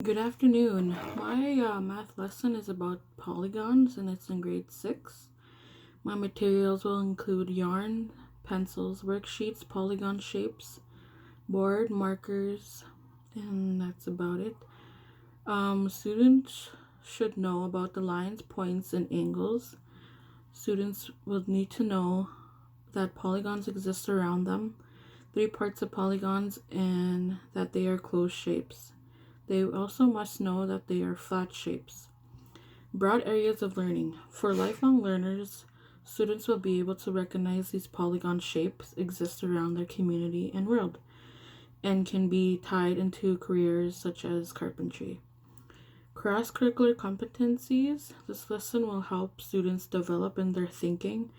Good afternoon. My math lesson is about polygons and it's in grade 6. My materials will include yarn, pencils, worksheets, polygon shapes, board, markers, and that's about it. Students should know about the lines, points, and angles. Students will need to know that polygons exist around them, three parts of polygons, and that they are closed shapes. They also must know that they are flat shapes. Broad areas of learning. For lifelong learners, students will be able to recognize these polygon shapes exist around their community and world and can be tied into careers such as carpentry. Cross curricular competencies. This lesson will help students develop in their thinking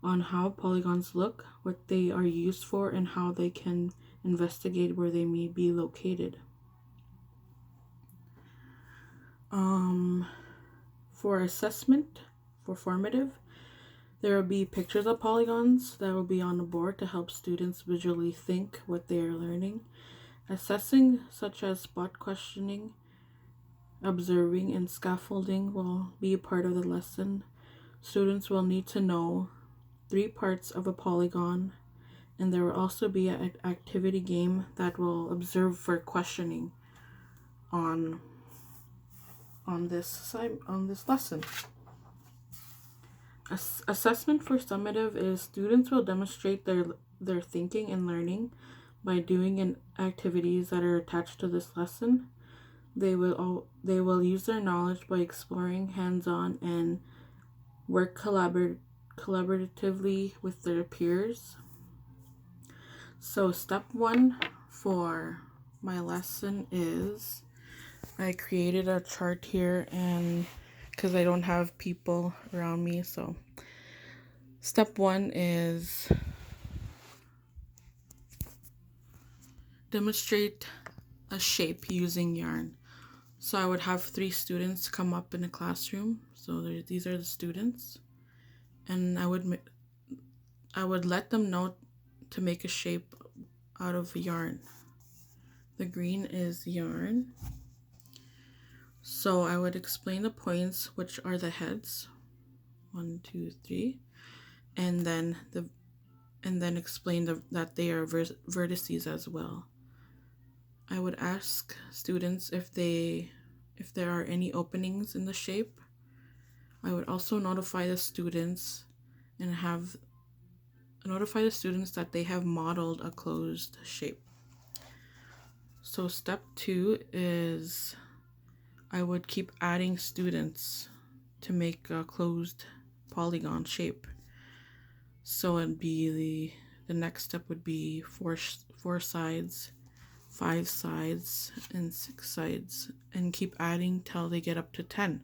on how polygons look, what they are used for, and how they can investigate where they may be located. For assessment, for formative, there will be pictures of polygons that will be on the board to help students visually think what they are learning. Assessing, such as spot questioning, observing, and scaffolding, will be a part of the lesson. Students will need to know three parts of a polygon, and there will also be an activity game that will observe for questioning on this lesson. Assessment for summative is students will demonstrate their thinking and learning by doing activities that are attached to this lesson. They will use their knowledge by exploring hands-on and work collaboratively with their peers. So step 1 for my lesson is I created a chart here, and because I don't have people around me, so step 1 is demonstrate a shape using yarn. So I would have 3 students come up in a classroom. So these are the students, and I would let them know to make a shape out of yarn. The green is yarn. So I would explain the points, which are the heads, 1, 2, 3, and then explain that they are vertices as well. I would ask students if there are any openings in the shape. I would also notify the students that they have modeled a closed shape. So step 2 is I would keep adding students to make a closed polygon shape. So it'd be the next step would be four sides, 5 sides, and 6 sides, and keep adding till they get up to 10.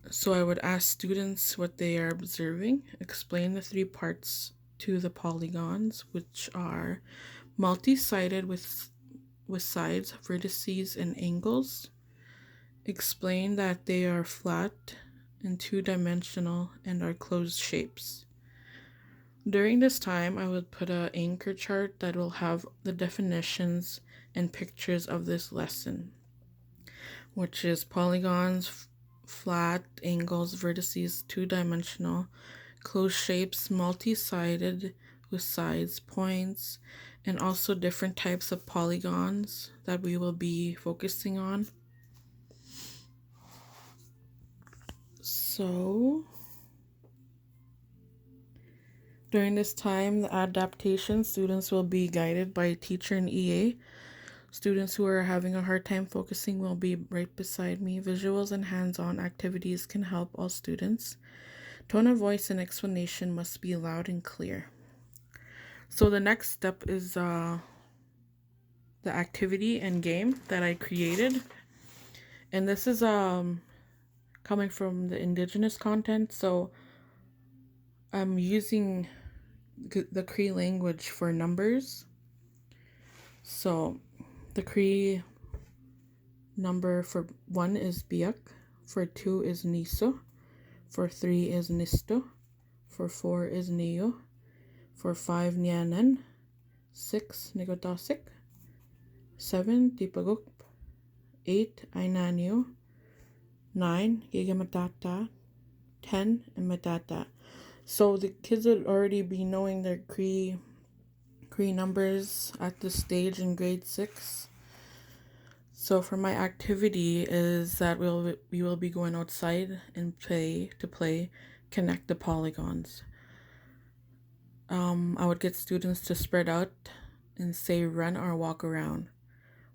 So I would ask students what they are observing, explain the 3 parts to the polygons, which are multi-sided with sides, vertices, and angles. Explain that they are flat and 2-dimensional and are closed shapes. During this time, I would put an anchor chart that will have the definitions and pictures of this lesson, which is polygons, flat, angles, vertices, 2-dimensional, closed shapes, multi-sided with sides, points, and also different types of polygons that we will be focusing on. So during this time, the adaptation, students will be guided by a teacher and EA. Students who are having a hard time focusing will be right beside me. Visuals and hands-on activities can help all students. Tone of voice and explanation must be loud and clear. So the next step is the activity and game that I created. And this is coming from the indigenous content. So I'm using the Cree language for numbers. So the Cree number for 1 is biak, for 2 is niso, for 3 is nisto, for 4 is niyo, for 5 nianen, 6 nigodasik, 7 tipaguk, 8, Ainanyu. 9, Gigamatata. 10, Imatata. So the kids would already be knowing their Cree numbers at this stage in grade 6. So for my activity is that we will be going outside and play connect the polygons. I would get students to spread out and say run or walk around.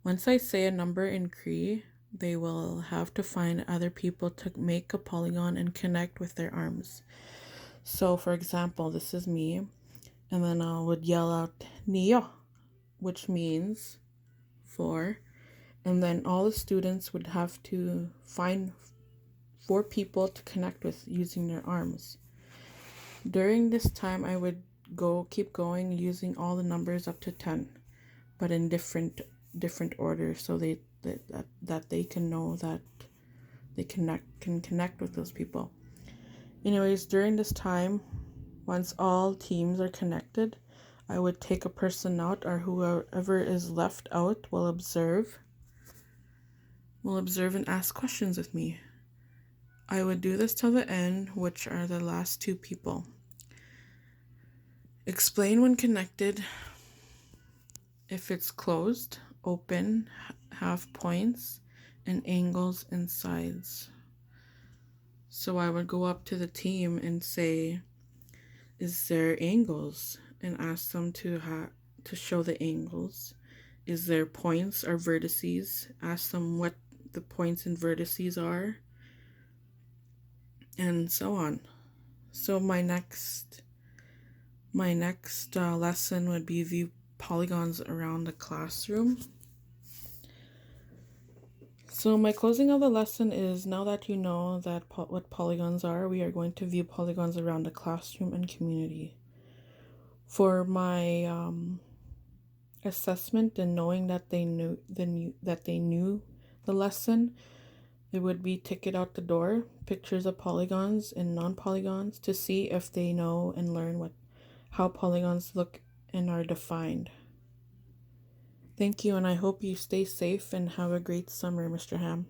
Once I say a number in Cree, they will have to find other people to make a polygon and connect with their arms. So for example, this is me, and then I would yell out Nio, which means 4. And then all the students would have to find 4 people to connect with using their arms. During this time, I would keep going using all the numbers up to 10, but in different order, so that they can know that they can connect with those people. Anyways, during this time, once all teams are connected, I would take a person out, or whoever is left out will observe and ask questions with me. I would do this till the end, which are the last 2 people. Explain when connected. If it's closed, open, have points, and angles and sides. So I would go up to the team and say, is there angles? And ask them to show the angles. Is there points or vertices? Ask them what the points and vertices are, and so on. So my next lesson would be view polygons around the classroom. So my closing of the lesson is, now that you know that what polygons are, we are going to view polygons around the classroom and community. For my assessment and knowing that they knew the lesson, it would be ticket out the door, pictures of polygons and non-polygons, to see if they know and learn how polygons look and are defined. Thank you, and I hope you stay safe and have a great summer, Mr. Ham.